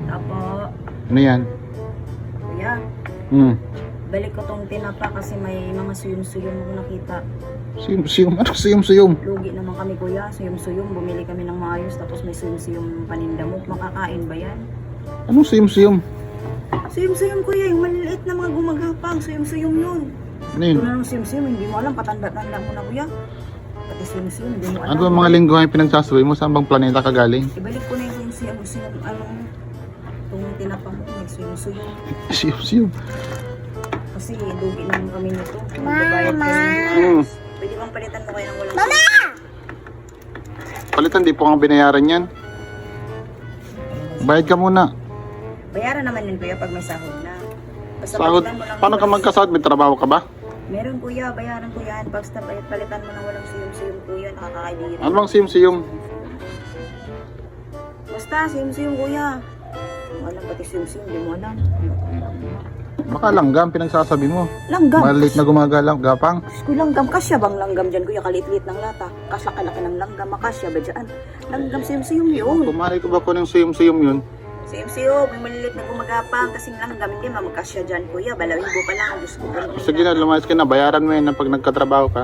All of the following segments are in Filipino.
Tapo. Ano yan? Kuya, balik ko tong tinapa kasi may mga suyum-suyum ako nakita. Suyum-suyum? Ano suyum-suyum? Lugi naman kami kuya, suyum-suyum. Bumili kami ng maayos tapos may suyum-suyum paninda mo. Makakain ba yan? Anong suyum-suyum? Suyum-suyum kuya, yung maliliit na mga gumagapang. Suyum-suyum yun. Ano yun? Ito na ng suyum-suyum, hindi mo alam. Patanda-tanda mo na kuya. Pati suyum-suyum, hindi mo alam. Ano ba mga linggo ay pinagsasabi mo? Saan bang planeta ka galing? Ibalik ko na yung suyum-suyum. Itong tinapa mo, may suyum-suyum. Suyum-suyum. Kasi lugi naman kami nito. Magbabayad kami. Pwede bang palitan mo kayo ng walang Mama! Palitan, di po nga binayaran yan. Bayad ka muna. Bayaran naman yun kuya pag may sahod na. Basta Sahod? palitan mo lang Paano ka magkasahod? May trabaho ka ba? Meron kuya, bayaran ko yan. Basta palitan mo ng walang suyum-suyum kuya, nakakaidiri. Ano bang siyum-siyum? Basta suyum-suyum kuya. Alam pati suyum-suyum, hindi mo alam. Baka langgam pinagsasabi mo. Langgam. Maliit na gumagalaw, gapang. Kuya, langgam. Kasya bang langgam dyan kuya? Kaliit-liit ng lata. Kaslaki-laki ng langgam. Makasya ba dyan? Langgam suyum-suyum yun. Kumari ko ba kung yung suyum-suyum yun? Suyum-suyum, may maliliit na gumagapang. Kasing langgam, hindi makasya dyan kuya. Balawin mo pa lang. Diyos ko. Sige na, lumayas ka na. Bayaran mo yan pag nagkatrabaho ka.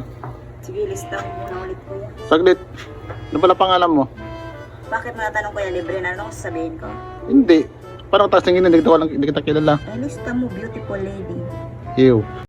Sige, lista mo muna ulit kuya. Saglit. Ano pala pangalan mo? Bakit natanong kuya libre na? Ano sasabihin ko? Hindi. Parang taas tingin na, hindi kita kilala. Lista mo, beautiful lady. Ew.